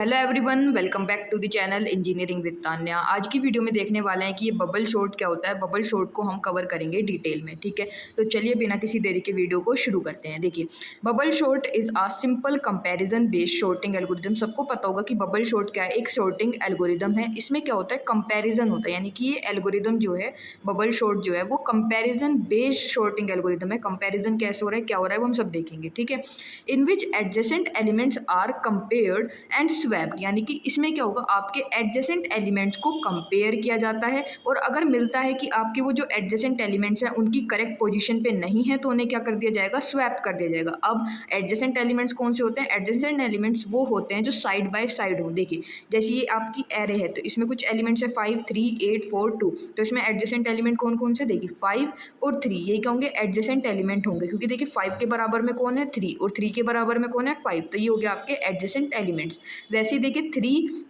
Hello everyone, welcome back to the channel engineering with Tanya. आज की video में देखने वाले हैं कि ये बबल शॉर्ट क्या होता है। बबल शॉर्ट को हम कवर करेंगे डिटेल में, ठीक है। तो चलिए बिना किसी देरी के वीडियो को शुरू करते हैं। देखिए, bubble sort is a simple comparison based sorting algorithm. सबको पता होगा कि बबल शॉर्ट क्या है, एक शॉर्टिंग एल्गोरिदम है। इसमें क्या होता है, कंपैरिजन होता है, यानी कि ये एल्गोरिदम जो है बबल शॉर्ट जो है वो कंपैरिजन बेस्ड शॉर्टिंग एल्गोरिदम है। कंपैरिजन कैसे हो रहा है, क्या हो रहा है, वो हम सब देखेंगे, ठीक है। In which adjacent elements are compared and swapped, यानी कि इसमें क्या होगा, आपके एडजेसेंट एलिमेंट्स को कंपेयर किया जाता है और अगर मिलता है कि आपके वो जो एडजेसेंट एलिमेंट्स हैं उनकी करेक्ट पोजीशन पे नहीं है तो उन्हें क्या कर दिया जाएगा, स्वैप कर दिया जाएगा। अब एडजेसेंट एलिमेंट्स कौन से होते हैं, एडजेसेंट एलिमेंट्स वो होते हैं जो साइड बाय साइड हो। देखिए, जैसे ये आपकी एरे है तो इसमें कुछ एलिमेंट्स है 5 3 8 4 2, तो इसमें एडजेसेंट एलिमेंट कौन कौन से, देखिए 5 और 3, ये क्या होंगे, एडजेसेंट एलिमेंट होंगे, क्योंकि देखिए 5 के बराबर में कौन है, 3, और 3 के बराबर में कौन है, 5, तो ये हो गया आपके एडजेसेंट एलिमेंट्स। वैसे ही देखिए 3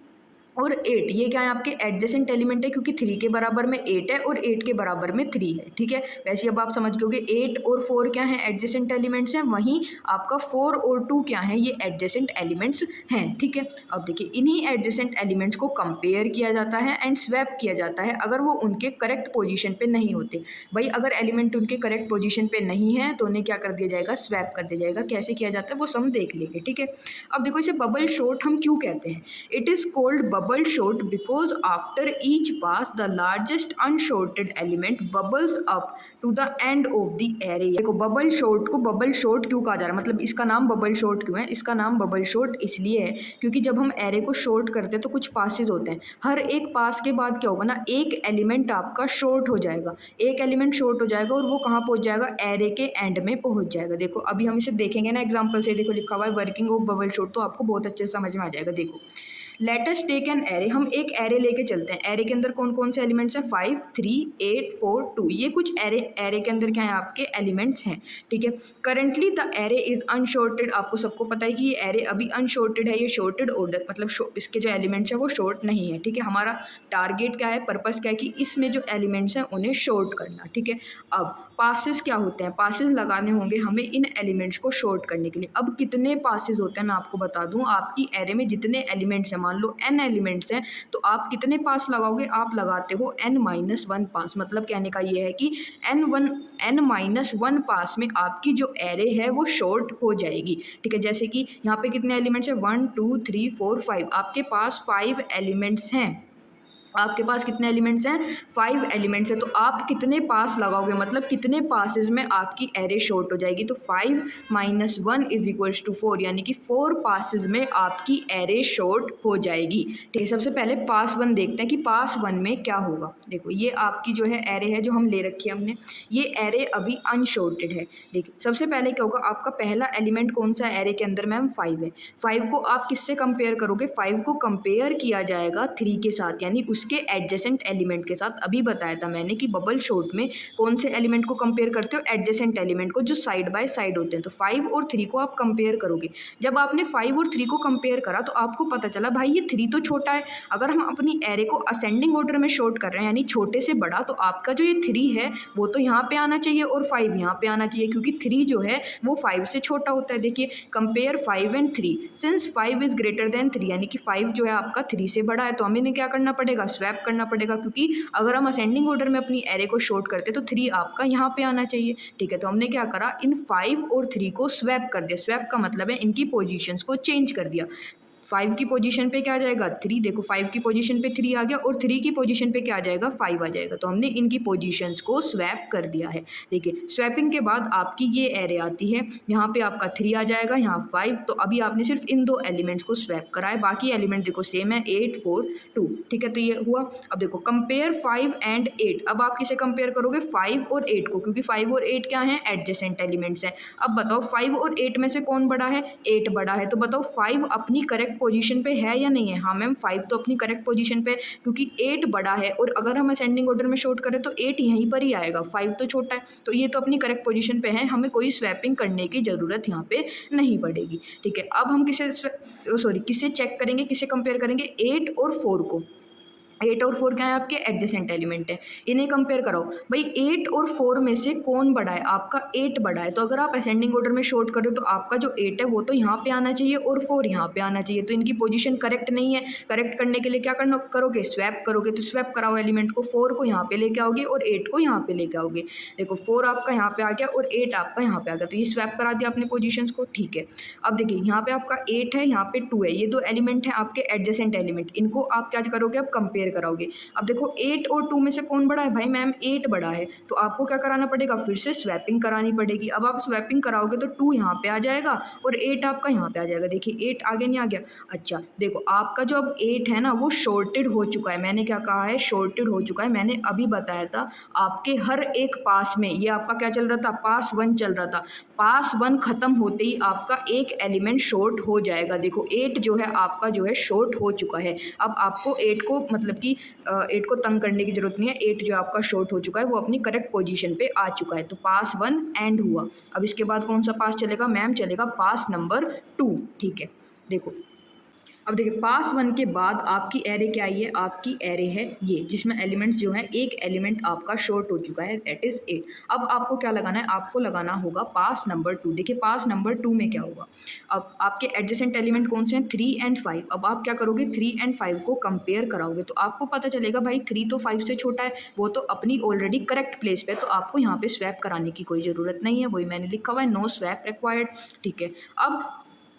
और 8 ये क्या है, आपके एडजेसेंट एलिमेंट है, क्योंकि 3 के बराबर में 8 है और 8 के बराबर में 3 है, ठीक है। वैसे अब आप समझ गए 8 और 4 क्या है, एडजेसेंट एलिमेंट्स हैं, वहीं आपका 4 और 2 क्या है, ये एडजेसेंट एलिमेंट्स हैं, ठीक है। अब देखिए, इन्हीं एडजेसेंट एलिमेंट्स को कंपेयर किया जाता है एंड स्वैप किया जाता है अगर वो उनके करेक्ट पोजीशन पे नहीं होते। भाई अगर एलिमेंट उनके करेक्ट पोजीशन पे नहीं है तो उन्हें क्या कर दिया जाएगा, स्वैप कर दिया जाएगा। कैसे किया जाता है वो सब देख लेंगे, ठीक है। अब देखो, इसे बबल शॉर्ट हम क्यों कहते हैं। It is called bubble short because after each pass the largest unshorted element bubbles up to the end of the array। देखो, बबल शॉर्ट को बबल शॉर्ट क्यों कहा जा रहा है, मतलब इसका नाम बबल शॉर्ट क्यों है। इसका नाम बबल शॉर्ट इसलिए है क्योंकि जब हम एरे को शॉर्ट करते हैं तो कुछ पासेज होते हैं। हर एक पास के बाद क्या होगा ना, एक एलिमेंट आपका शॉर्ट हो जाएगा, एक एलिमेंट शॉर्ट हो जाएगा और वो कहाँ पहुंच जाएगा, एरे के एंड में पहुंच जाएगा। देखो अभी हम इसे देखेंगे ना एग्जाम्पल से। देखो लिखा हुआ है वर्किंग ऑफ बबल शॉर्ट, तो आपको बहुत अच्छे से समझ में आ जाएगा। देखो, let us take an array, हम एक एरे लेके चलते हैं। एरे के अंदर कौन कौन से एलिमेंट्स हैं, 5 3 8 4 2, ये कुछ एरे के अंदर क्या है, आपके एलिमेंट्स हैं, ठीक है। करंटली द एरे इज अनशॉर्टेड, आपको सबको पता है कि ये एरे अभी अनशॉर्टेड है, ये शॉर्टेड ऑर्डर, मतलब इसके जो एलिमेंट्स हैं वो शॉर्ट नहीं है, ठीक है। हमारा टारगेट क्या है, पर्पस क्या है कि इसमें जो एलिमेंट्स हैं उन्हें शॉर्ट करना, ठीक है। अब पासेस क्या होते हैं, पासेस लगाने होंगे हमें इन एलिमेंट्स को शॉर्ट करने के लिए। अब कितने पासेस होते हैं मैं आपको बता दूं, आपकी एरे में जितने एलिमेंट्स हैं, मान लो n एलिमेंट्स हैं, तो आप कितने पास लगाओगे, आप लगाते हो n-1 पास। मतलब कहने का ये है कि n-1 पास में आपकी जो एरे है वो शॉर्ट हो जाएगी, ठीक है। जैसे कि यहाँ पे कितने एलिमेंट्स हैं, 1 2 3 4 5, आपके पास 5 एलिमेंट्स हैं। आपके पास कितने एलिमेंट्स हैं, 5 एलिमेंट्स हैं, तो आप कितने पास लगाओगे, मतलब कितने पासेस में आपकी एरे शॉर्ट हो जाएगी। तो 5 - 1 = 4, यानी कि 4 पासेस में आपकी एरे शॉर्ट हो जाएगी, ठीक है। सबसे पहले पास 1 देखते हैं कि पास 1 में क्या होगा। देखो, ये आपकी जो है एरे है जो हम ले रखी है हमने, ये एरे अभी अनशॉर्टेड है। देखिए सबसे पहले क्या होगा, आपका पहला एलिमेंट कौन सा है एरे के अंदर, मैम 5 है। 5 को आप किससे कंपेयर करोगे, 5 को कंपेयर किया जाएगा 3 के साथ, यानी उसके एडजेसेंट एलिमेंट के साथ। अभी बताया था मैंने कि बबल शॉर्ट में कौन से एलिमेंट को कंपेयर करते हो, एडजेसेंट एलिमेंट को, जो साइड बाय साइड होते हैं। तो 5 और 3 को आप कंपेयर करोगे। जब आपने 5 और 3 को कंपेयर करा तो आपको पता चला भाई ये 3 तो छोटा है। अगर हम अपनी एरे को असेंडिंग ऑर्डर में शॉर्ट कर रहे हैं, यानी छोटे से बड़ा, तो आपका जो ये 3 है वो तो यहाँ पे आना चाहिए और 5 यहाँ पे आना चाहिए, क्योंकि 3 जो है वो 5 से छोटा होता है। देखिए, compare 5 and 3, since 5 is greater than 3, यानी कि 5 जो है आपका 3 से बड़ा है, तो हमें क्या करना पड़ेगा, स्वैप करना पड़ेगा, क्योंकि अगर हम असेंडिंग ऑर्डर में अपनी एरे को शॉर्ट करते तो 3 आपका यहाँ पे आना चाहिए, ठीक है। तो हमने क्या करा, इन 5 और 3 को स्वैप कर दिया। स्वैप का मतलब है इनकी पोजीशंस को चेंज कर दिया। 5 की पोजीशन पे क्या आ जाएगा, 3, देखो 5 की पोजीशन पे 3 आ गया और 3 की पोजीशन पे क्या आ जाएगा, 5 आ जाएगा। तो हमने इनकी पोजीशंस को स्वैप कर दिया है। देखिए, स्वैपिंग के बाद आपकी ये एरे आती है, यहाँ पे आपका 3 आ जाएगा, यहाँ 5, तो अभी आपने सिर्फ इन 2 एलिमेंट्स को स्वैप करा है, बाकी एलिमेंट देखो सेम है, 8 4 2, ठीक है। तो ये हुआ। अब देखो, कंपेयर 5 एंड 8, अब आप किसे कंपेयर करोगे, 5 और 8 को, क्योंकि 5 और 8 क्या है, एडजेसेंट एलिमेंट्स हैं। अब बताओ 5 और 8 में से कौन बड़ा है, 8 बड़ा है। तो बताओ 5 अपनी करेक्ट पोजीशन पे है या नहीं है, हाँ मैम 5 तो अपनी करेक्ट पोजीशन पे है, क्योंकि 8 बड़ा है और अगर हम असेंडिंग ऑर्डर में शॉर्ट करें तो 8 यहीं पर ही आएगा, 5 तो छोटा है, तो ये तो अपनी करेक्ट पोजीशन पे है, हमें कोई स्वैपिंग करने की ज़रूरत यहाँ पे नहीं पड़ेगी, ठीक है। अब हम किसे चेक करेंगे, किसे कंपेयर करेंगे, 8 और 4 को। 8 और 4 क्या है आपके एडजेसेंट एलिमेंट है, इन्हें कंपेयर कराओ। भाई 8 और 4 में से कौन बड़ा है? आपका 8 बड़ा है, तो अगर आप असेंडिंग ऑर्डर में शॉर्ट करो तो आपका जो 8 है वो तो यहाँ पे आना चाहिए और 4 यहाँ पे आना चाहिए, तो इनकी पोजीशन करेक्ट नहीं है। करेक्ट करने के लिए क्या करना करोगे? स्वैप करोगे, तो स्वैप कराओ एलिमेंट को, 4 को यहाँ पे लेके आओगे और 8 को यहाँ पे लेके आओगे। देखो 4 आपका यहाँ पे आ गया और 8 आपका यहाँ पे आ गया, तो ये स्वैप करा दिया अपने पोजिशन को, ठीक है। अब देखिए यहाँ पे आपका 8 है, यहाँ पे 2 है, ये दो एलिमेंट है आपके एडजेसेंट एलिमेंट, इनको आप क्या करोगे? अब कंपेयर कराओगे। अब देखो 8 और 2 में से कौन बड़ा है? भाई मैम 8 बड़ा है, तो आपको क्या कराना पड़ेगा? फिर से स्वैपिंग करानी पड़ेगी। अब आप स्वैपिंग कराओगे तो 2 यहाँ पे आ जाएगा और 8 आपका यहाँ पे आ जाएगा। देखिए 8 आगे नहीं आ गया। अच्छा देखो आपका जो अब 8 है ना वो शॉर्टेड हो चुका है। मैंने क्या कहा है? शॉर्टेड हो चुका है, मैंने अभी बताया था। आपके हर एक पास में ये आपका क्या चल रहा था? पास 1 चल रहा था। पास 1 खत्म होते ही आपका एक एलिमेंट शॉर्ट हो जाएगा। देखो 8 जो है आपका जो है शॉर्ट हो चुका है। अब आपको 8 को मतलब कि 8 को तंग करने की जरूरत नहीं है। 8 जो आपका शॉर्ट हो चुका है वो अपनी करेक्ट पोजीशन पे आ चुका है, तो पास 1 एंड हुआ। अब इसके बाद कौन सा पास चलेगा? मैम चलेगा पास नंबर 2, ठीक है। देखो अब देखिए पास 1 के बाद आपकी एरे क्या आई है? आपकी एरे है ये, जिसमें एलिमेंट्स जो है एक एलिमेंट आपका शॉर्ट हो चुका है, दैट इज 8। अब आपको क्या लगाना है? आपको लगाना होगा पास नंबर 2। देखिए पास नंबर 2 में क्या होगा? अब आपके एडजेसेंट एलिमेंट कौन से हैं? 3 एंड 5। अब आप क्या करोगे? 3 एंड 5 को कंपेयर कराओगे तो आपको पता चलेगा भाई 3 तो 5 से छोटा है, वो तो अपनी ऑलरेडी करेक्ट प्लेस पे है, तो आपको यहाँ पे स्वैप कराने की कोई ज़रूरत नहीं है, वही मैंने लिखा हुआ है, नो स्वैप रिक्वायर्ड, ठीक है। अब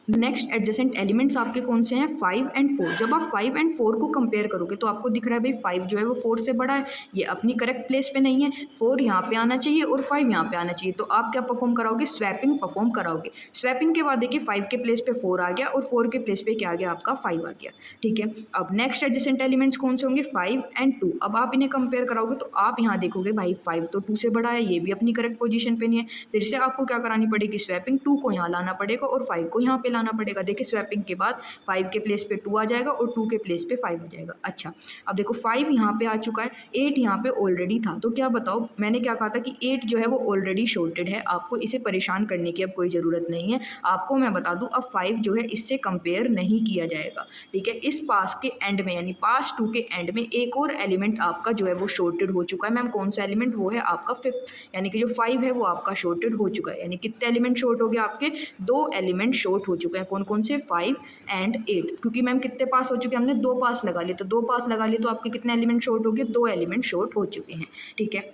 नेक्स्ट एडजेसेंट एलिमेंट्स आपके कौन से हैं? 5 एंड 4। जब आप 5 एंड 4 को कंपेयर करोगे तो आपको दिख रहा है भाई 5 जो है वो 4 से बड़ा है, ये अपनी करेक्ट प्लेस पे नहीं है, 4 यहाँ पे आना चाहिए और 5 यहाँ पे आना चाहिए, तो आप क्या परफॉर्म कराओगे? स्वैपिंग परफॉर्म कराओगे। स्वैपिंग के बाद देखिए 5 के प्लेस पे 4 आ गया और 4 के प्लेस पे क्या आ गया? आपका 5 आ गया, ठीक है। अब नेक्स्ट एडजेसेंट एलिमेंट्स कौन से होंगे? 5 एंड 2। अब आप इन्हें कंपेयर कराओगे तो आप यहाँ देखोगे भाई 5 तो 2 से बड़ा है, ये भी अपनी करेक्ट पोजीशन पे नहीं है, फिर से आपको क्या करानी पड़ेगी? स्वैपिंग, 2 को यहाँ लाना पड़ेगा और 5 को यहाँ पे लाना पड़ेगा। देखिए स्वैपिंग के बाद 5 के प्लेस पे 2 आ जाएगा और 2 के प्लेस पे 5 आ जाएगा। अच्छा अब देखो 5 यहाँ पे आ चुका है, 8 यहाँ पे ऑलरेडी था, तो क्या बताओ मैंने क्या कहा था कि 8 जो है वो ऑलरेडी शॉर्टेड है, आपको इसे परेशान करने की अब कोई ज़रूरत नहीं है। आपको मैं बता दूं अब 5 जो है इससे कंपेयर नहीं किया जाएगा, ठीक है। इस पास के एंड में यानी पास 2 के एंड में एक और एलिमेंट आपका जो है वो शॉर्टेड हो चुका है। मैम कौन सा एलिमेंट? वो है आपका 5th, यानी कि जो 5 है वो आपका शॉर्टेड हो चुका है। यानी कितने एलिमेंट शॉर्ट हो गए आपके? 2 एलिमेंट शॉर्ट हो चुके हैं। कौन कौन से? 5 एंड 8। क्योंकि मैम कितने पास हो चुके हैं? हमने 2 पास लगा लिए, तो 2 पास लगा लिए तो आपके कितने एलिमेंट शॉर्ट हो गए? 2 एलिमेंट शॉर्ट हो चुके हैं, ठीक है।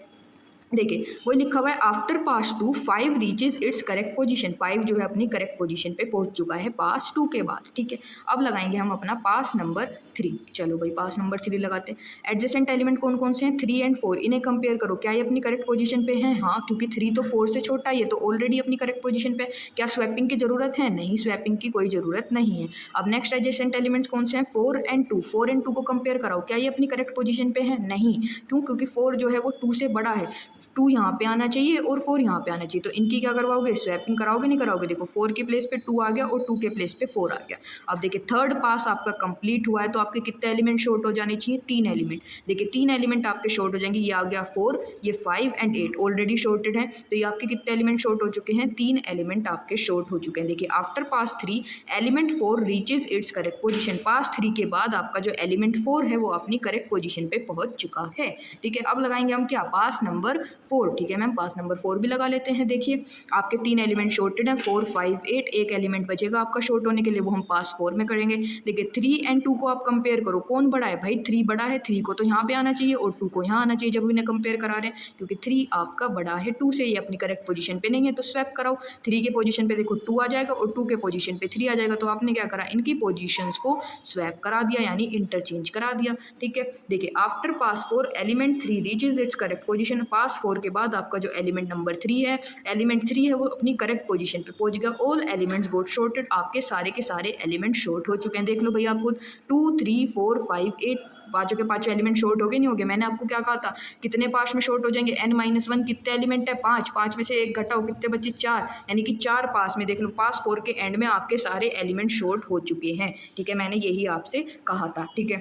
देखिए वही लिखा हुआ है आफ्टर पास 2 5 रीचेज इट्स करेक्ट पोजीशन। 5 जो है अपनी करेक्ट पोजीशन पे पहुंच चुका है पास 2 के बाद, ठीक है। अब लगाएंगे हम अपना पास नंबर 3। चलो भाई पास नंबर 3 लगाते हैं। एडजेसेंट एलिमेंट कौन कौन से हैं? 3 एंड 4। इन्हें कंपेयर करो, क्या ये अपनी करेक्ट पोजीशन पे हैं? हाँ, क्योंकि 3 तो 4 से छोटा है, ये तो ऑलरेडी अपनी करेक्ट पोजीशन पे है। क्या स्वैपिंग की जरूरत है? नहीं, स्वैपिंग की कोई जरूरत नहीं है। अब नेक्स्ट एडजेसेंट एलिमेंट्स कौन से हैं? 4 एंड 2। 4 एंड 2 को कंपेयर कराओ, क्या ये अपनी करेक्ट पोजीशन पे है? नहीं, क्यों? क्योंकि 4 जो है वो 2 से बड़ा है, 2 यहाँ पे आना चाहिए और 4 यहाँ पे आना चाहिए, तो इनकी क्या करवाओगे? स्वैपिंग कराओगे नहीं कराओगे? देखो 4 के प्लेस पे 2 आ गया और 2 के प्लेस पे 4 आ गया। अब देखिए थर्ड पास आपका कंप्लीट हुआ है, तो आपके कितने एलिमेंट शॉर्ट हो जाने चाहिए? 3 एलिमेंट। देखिए 3 एलिमेंट आपके शॉर्ट हो जाएंगे, ये आ गया 4, ये 5 एंड 8 ऑलरेडी शॉर्टेड है, तो ये आपके कितने एलिमेंट शॉर्ट हो चुके हैं? 3 एलिमेंट आपके शॉर्ट हो चुके हैं। देखिए after pass 3 element 4 reaches its correct position. Pass 3 के बाद आपका जो एलिमेंट 4 है वो अपनी करेक्ट पोजिशन पे पहुंच चुका है, ठीक है। अब लगाएंगे हम क्या? पास नंबर 4, ठीक है मैम पास नंबर 4 भी लगा लेते हैं। देखिए आपके 3 एलिमेंट शॉर्टेड हैं, 4 5 8, एक एलिमेंट बचेगा आपका शॉर्ट होने के लिए, वो हम पास 4 में करेंगे। देखिए 3 एंड 2 को आप कंपेयर करो, कौन बड़ा है? भाई 3 बड़ा है, 3 को तो यहाँ पे आना चाहिए और 2 को यहाँ आना चाहिए जब इन्हें कंपेयर करा रहे हैं, क्योंकि 3 आपका बड़ा है 2 से, ये अपनी करेक्ट पोजीशन पे नहीं है, तो स्वैप कराओ। 3 के पोजीशन पे देखो 2 आ जाएगा और 2 के पोजीशन पे 3 आ जाएगा, तो आपने क्या करा? इनकी पोजीशंस को स्वैप करा दिया, यानी इंटरचेंज करा दिया, ठीक है। देखिए after pass 4 element 3 reaches its correct position. Pass 4 के बाद आपका जो एलिमेंट नंबर 3 है, एलिमेंट 3 है वो अपनी करेक्ट पोजीशन पे पहुंच गया। ऑल एलिमेंट्स गोट शॉर्टेड, आपके सारे के सारे एलिमेंट शॉर्ट हो चुके हैं। देख लो भैया आपको 2 3 4 5 8 पाँचों के पाँचों एलिमेंट शॉर्ट हो गए नहीं हो गए? मैंने आपको क्या कहा था? कितने पास में शॉर्ट हो जाएंगे? n-1 कितने एलिमेंट है? 5, 5 में से एक घटाओ, कितने बचे? 4, यानी कि 4 पास में। देख लो पास 4 के एंड में आपके सारे एलिमेंट शॉर्ट हो चुके हैं, ठीक है। मैंने यही आपसे कहा था, ठीक है।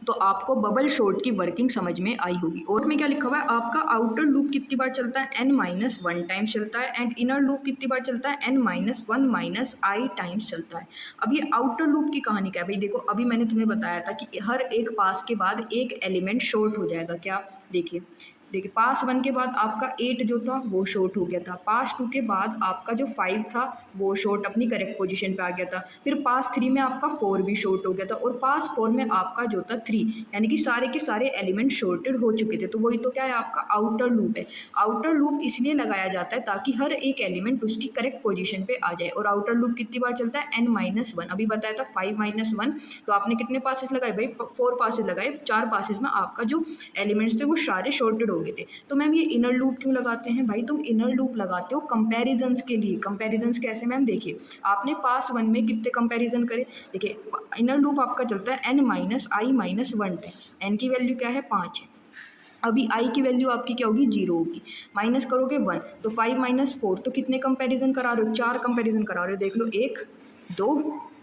तो आपको बबल शॉर्ट की वर्किंग समझ में आई होगी। और में क्या लिखा हुआ है, आपका आउटर लूप कितनी बार चलता है, n-1 टाइम्स चलता है, एंड इनर लूप कितनी बार चलता है, n-1 - i टाइम्स चलता है। अब ये आउटर लूप की कहानी क्या है भाई, देखो अभी मैंने तुम्हें बताया था कि हर एक पास के बाद एक एलिमेंट शॉर्ट हो जाएगा। क्या, देखिए देखिए पास 1 के बाद आपका 8 जो था वो शॉर्ट हो गया था, पास 2 के बाद आपका जो 5 था वो शॉर्ट अपनी करेक्ट पोजीशन पे आ गया था, फिर पास 3 में आपका 4 भी शॉर्ट हो गया था, और पास 4 में आपका जो था 3, यानी कि सारे के सारे एलिमेंट शॉर्टेड हो चुके थे। तो वही तो क्या है, आपका आउटर लूप है। आउटर लूप इसलिए लगाया जाता है ताकि हर एक एलिमेंट उसकी करेक्ट पोजीशन पे आ जाए। और आउटर लूप कितनी बार चलता है, n-1, अभी बताया था 5-1। तो आपने कितने पासेस लगाए भाई, 4 पासेस लगाए, 4 पासेस में आपका जो एलिमेंट्स थे वो सारे शॉर्टेड हो गए थे। तो मैम ये इनर लूप क्यों लगाते हैं भाई, तुम इनर लूप लगाते हो कंपैरिजंस के लिए। कंपैरिजंस कैसे मैम, देखिए आपने पास 1 में कितने कंपैरिजन करे, देखिए इनर लूप आपका चलता है n-i-1 टाइम्स, n की वैल्यू क्या है, 5 है। अभी i की वैल्यू आपकी क्या होगी, 0 होगी, माइनस करोगे 1, तो 5 - 4, तो कितने कंपैरिजन करा रहे हो, 4 कंपैरिजन करा रहे हो। देख लो 1 2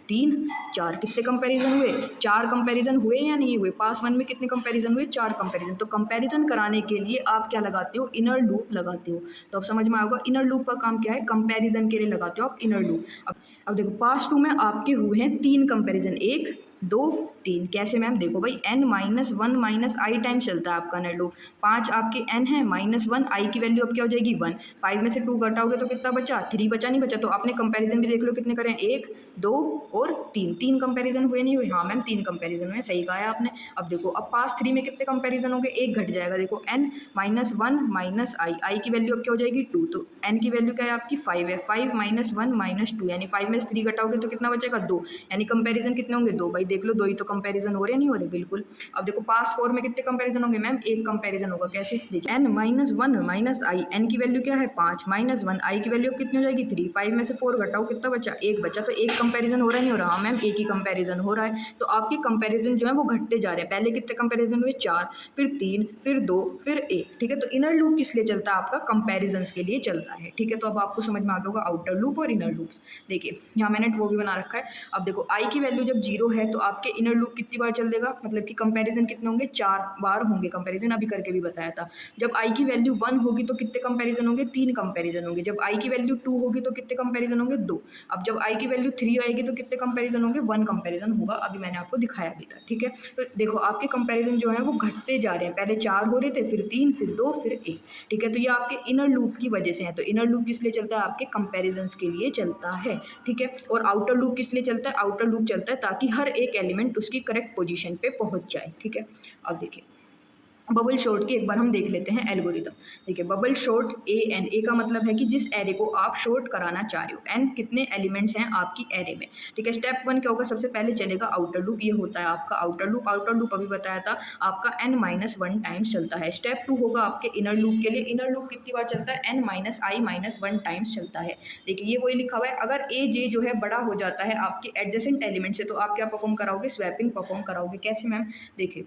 3 4, कितने कंपैरिजन हुए, 4 कंपैरिजन हुए या नहीं हुए। पास 1 में कितने कंपैरिजन हुए, 4 कंपैरिजन। तो कंपैरिजन कराने के लिए आप क्या लगाते हो, इनर लूप लगाते हो। तो अब समझ में आएगा इनर लूप का काम क्या है, कंपैरिजन के लिए लगाते हो आप इनर लूप। अब देखो पास 2 में आपके हुए हैं 3 कंपैरिजन, 1 2 3, कैसे मैम, देखो भाई n-1 - i टाइम्स चलता है आपका इनर लूप। 5 आपके n है, -1, i की वैल्यू अब क्या हो जाएगी 1, 5 में से 2 घटाओगे तो कितना बचा, 3 बचा, नहीं बचा। तो आपने कंपैरिजन भी देख लो कितने करें, 1 2 और 3, 3 कंपैरिजन हुए नहीं हुए, हाँ मैम 3 कंपैरिजन हुए, सही कहा है आपने। अब देखो अब पास 3 में कितने कंपैरिजन होंगे, 1 घट जाएगा, देखो n-1 - i की वैल्यू अब क्या हो जाएगी 2, तो n की वैल्यू क्या है आपकी 5 है, 5 - 1 - 2, यानी 5 में से 3 घटाओगे तो कितना बचेगा 2, यानी कंपैरिजन कितने होंगे 2। भाई देख लो 2 ही तो कंपैरिजन हो रहे, नहीं हो रहे, बिल्कुल। अब देखो पास 4 में कितने कंपैरिजन होंगे मैम, एक कंपैरिजन होगा, कैसे, देखिए n-1 - i, n की वैल्यू क्या है 5, -1 i की वैल्यू अब कितनी हो जाएगी 3, 5 में से 4 घटाओ कितना बचा, 1 बचा। तो एक कंपैरिजन हो रहा है, नहीं हो रहा, हाँ मैम एक ही कंपैरिजन हो रहा है। तो आपके कंपैरिजन जो है वो घटते जा रहे हैं, पहले कितने कंपैरिजन हुए 4, फिर 3, फिर 2, फिर 1, ठीक है। तो इनर लूप किस लिए चलता है, आपका कंपैरिजन के लिए चलता है, ठीक है। तो अब आपको समझ में आ गया होगा आउटर लूप और इनर लूप्स। देखिए यहाँ मैंने वो भी बना रखा है। अब देखो i की वैल्यू जब 0 है तो आपके इनर लूप कितनी बार चल देगा, मतलब कि कंपैरिजन कितने होंगे, 4 बार होंगे कंपैरिजन, अभी करके भी बताया था। जब i की वैल्यू 1 होगी तो कितने कंपैरिजन होंगे, 3 कंपैरिजन होंगे। जब i की वैल्यू 2 होगी तो कितने कंपैरिजन होंगे, 2। अब जब i की वैल्यू 3 आएगी तो कितने कंपैरिजन होंगे, 1 कंपैरिजन होगा, अभी मैंने आपको दिखाया भी था, ठीक है। तो देखो आपके कंपैरिजन जो है वो घटते जा रहे हैं, पहले 4 हो रहे थे, फिर 3, फिर 2, फिर 1, ठीक है। तो ये आपके इनर लूप की वजह से है। तो इनर लूप किस लिए चलता है, आपके कंपैरिजन के लिए चलता है, ठीक है। और आउटर लूप किस लिए चलता है, आउटर लूप चलता है ताकि हर एक एलिमेंट उसकी करेक्ट पोजीशन पे पहुंच जाए, ठीक है। अब देखिए बबल शॉर्ट की एक बार हम देख लेते हैं एल्गोरिदम। देखिए बबल शॉर्ट ए का मतलब है कि जिस एरे को आप शॉर्ट कराना चाह रहे हो, एन कितने एलिमेंट्स हैं आपकी एरे में, ठीक है। स्टेप 1 क्या होगा, सबसे पहले चलेगा आउटर लूप, ये होता है आपका आउटर लूप। आउटर लूप अभी बताया था आपका n-1 टाइम्स चलता है। स्टेप 2 होगा आपके इनर लूप के लिए, इनर लूप कितनी बार चलता है, n-i-1 टाइम्स चलता है। देखिए ये वही लिखा हुआ है, अगर ए जे जो है बड़ा हो जाता है आपके एडजेसेंट एलिमेंट से तो आप क्या परफॉर्म कराओगे, स्वैपिंग परफॉर्म कराओगे। कैसे मैम, देखिए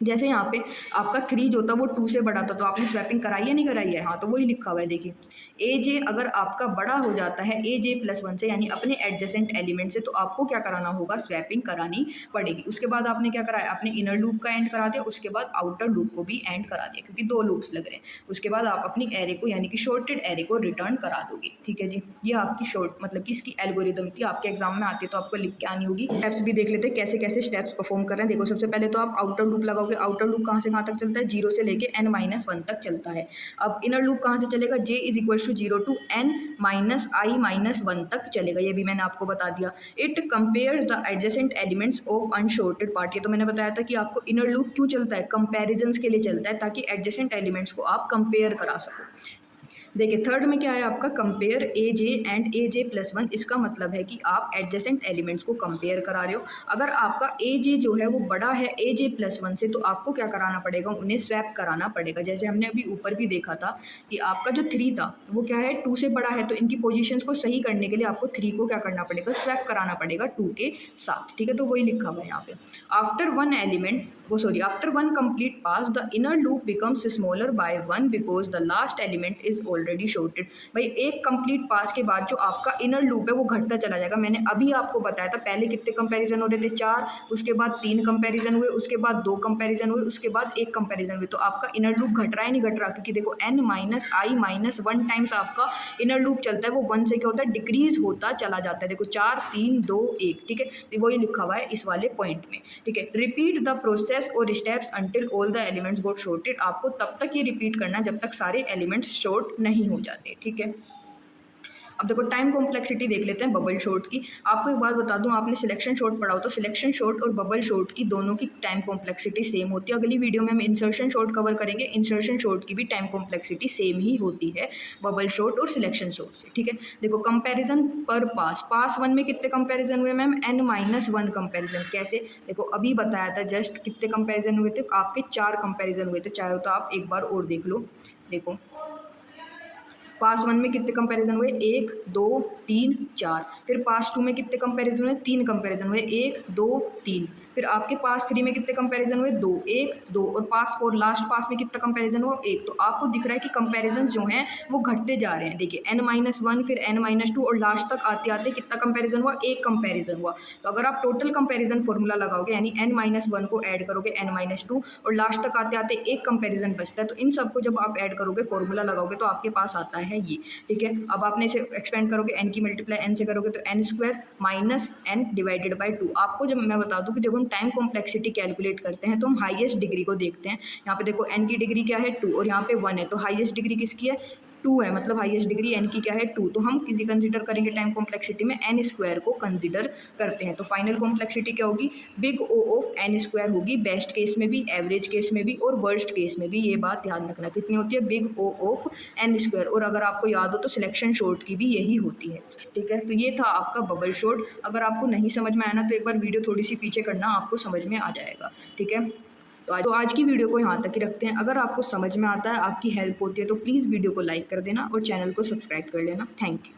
जैसे यहाँ पे आपका 3 जो था वो 2 से बड़ा था तो आपने स्वैपिंग कराई है, नहीं कराई है, हाँ तो वही लिखा हुआ है। देखिए ए जे अगर आपका बड़ा हो जाता है aj+1 से, यानी अपने एडजेसेंट एलिमेंट से, तो आपको क्या कराना होगा, स्वैपिंग करानी पड़ेगी। उसके बाद आपने क्या कराया, अपने इनर लूप का एंड करा दिया, उसके बाद आउटर लूप को भी एंड करा दिया, क्योंकि 2 लूप्स लग रहे हैं। उसके बाद आप अपनी एरे को यानी कि शॉर्टेड एरे को रिटर्न करा दोगे, ठीक है जी। ये आपकी शॉर्ट मतलब कि इसकी एल्गोरिदम थी, आपके एग्जाम में आती है तो आपको लिख के आनी होगी। स्टेप्स भी देख लेते हैं कैसे कैसे स्टेप्स परफॉर्म कर रहे हैं। देखो सबसे पहले तो आप आउटर लूप लगाओगे, आउटर लूप कहाँ से कहाँ तक चलता है, 0 से लेके n-1 तक चलता है। अब इनर लूप कहाँ से चलेगा, j = 0 to n-i-1 तक चलेगा, ये भी मैंने आपको बता दिया। It compares the adjacent elements of unsorted part, ये तो मैंने बताया था कि आपको इनर लूप क्यों चलता है, कंपेरिजन के लिए चलता है, ताकि एडजेसेंट एलिमेंट्स को आप कंपेयर करा सको। देखिए थर्ड में क्या है आपका, compare A J and aj+1, इसका मतलब है कि आप एडजेसेंट एलिमेंट्स को कंपेयर करा रहे हो। अगर आपका ए जे जो है वो बड़ा है aj+1 से तो आपको क्या कराना पड़ेगा, उन्हें स्वैप कराना पड़ेगा। जैसे हमने अभी ऊपर भी देखा था कि आपका जो 3 था वो क्या है 2 से बड़ा है, तो इनकी पोजीशंस को सही करने के लिए आपको 3 को क्या करना पड़ेगा, स्वैप कराना पड़ेगा 2 के साथ, ठीक है। तो वही लिखा हुआ है यहाँ पे, after one complete pass the inner loop becomes smaller by 1 because the last element is already shorted. भाई एक कंप्लीट पास के बाद जो आपका इनर लूप है वो घटता चला जाएगा। मैंने अभी आपको बताया था पहले कितने कंपैरिजन हो रहे थे, 4, उसके बाद 3 कंपैरिजन हुए, उसके बाद 2 कंपैरिजन हुए, उसके बाद 1 कंपैरिजन हुए। तो आपका इनर लूप घट रहा है नहीं घट रहा, क्योंकि देखो n माइनस आई माइनस 1 टाइम्स आपका इनर लूप चलता है, वो 1 से क्या होता है डिक्रीज होता चला जाता है। देखो 4 3 2 1, ठीक है, तो वही लिखा हुआ है इस वाले पॉइंट में, ठीक है। रिपीट द प्रोसेस और steps until all the elements got shorted. आपको तब तक ये रिपीट करना है जब तक सारे एलिमेंट्स शॉर्ट नहीं हो जाते, ठीक है। अब देखो टाइम कॉम्प्लेक्सिटी देख लेते हैं बबल शॉट की। आपको एक बात बता दूं, आपने सिलेक्शन शॉट पढ़ा हो तो सिलेक्शन शॉट और बबल शॉट की दोनों की टाइम कॉम्प्लेक्सिटी सेम होती है। अगली वीडियो में हम इंसर्शन शॉट कवर करेंगे, इंसर्शन शॉट की भी टाइम कॉम्प्लेक्सिटी सेम ही होती है बबल शॉट और सिलेक्शन शॉट से, ठीक है। देखो कंपेरिजन पर पास, पास 1 में कितने कंपेरिजन हुए मैम, n-1 कंपेरिजन। कैसे, देखो अभी बताया था जस्ट कितने कंपेरिजन हुए थे आपके, 4 कंपेरिजन हुए थे। चाहे तो आप एक बार और देख लो। देखो पास 1 में कितने कंपैरिजन हुए, 1 2 3 4। फिर पास 2 में कितने कंपैरिजन हुए, 3 कंपैरिजन हुए, 1 2 3। फिर आपके पास 3 में कितने कंपैरिजन हुए, 2 1 2। और पास 4 लास्ट पास में कितना कंपैरिजन हुआ, 1। तो आपको दिख रहा है कि कंपैरिजन जो हैं वो घटते जा रहे हैं। देखिए n-1 फिर n-2 और लास्ट तक आते आते कितना कंपैरिजन हुआ, 1 कंपैरिजन हुआ। तो अगर आप टोटल कंपैरिजन फॉर्मूला लगाओगे यानी n-1 को ऐड करोगे n-2 और लास्ट तक आते आते 1 कंपैरिजन बचता है, तो इन सबको जब आप ऐड करोगे फॉर्मूला लगाओगे तो आपके पास आता है ये, ठीक है। अब आपने इसे एक्सपेंड करोगे, n की मल्टीप्लाई n से करोगे तो n² minus n divided by 2। आपको जब मैं बता दूं कि जब हम टाइम कॉम्प्लेक्सिटी कैलकुलेट करते हैं तो हम हाईएस्ट डिग्री को देखते हैं। यहाँ पे देखो n की डिग्री क्या है 2 और यहाँ पे 1 है, तो हाईएस्ट डिग्री किसकी है 2 है, मतलब हाईएस्ट डिग्री n की क्या है 2। तो हम किसी कंसिडर करेंगे टाइम कॉम्प्लेक्सिटी में n² को कंसिडर करते हैं। तो फाइनल कॉम्प्लेक्सिटी क्या होगी, बिग O ऑफ n² होगी, बेस्ट केस में भी, एवरेज केस में भी और वर्स्ट केस में भी। ये बात ध्यान रखना कितनी होती है, बिग O ऑफ n²। और अगर आपको याद हो तो सिलेक्शन शॉट की भी यही होती है, ठीक है। तो ये था आपका बबल शॉट। अगर आपको नहीं समझ में आया ना तो एक बार वीडियो थोड़ी सी पीछे करना, आपको समझ में आ जाएगा, ठीक है। तो आज की वीडियो को यहाँ तक ही रखते हैं। अगर आपको समझ में आता है, आपकी हेल्प होती है तो प्लीज़ वीडियो को लाइक कर देना और चैनल को सब्सक्राइब कर लेना। Thank you.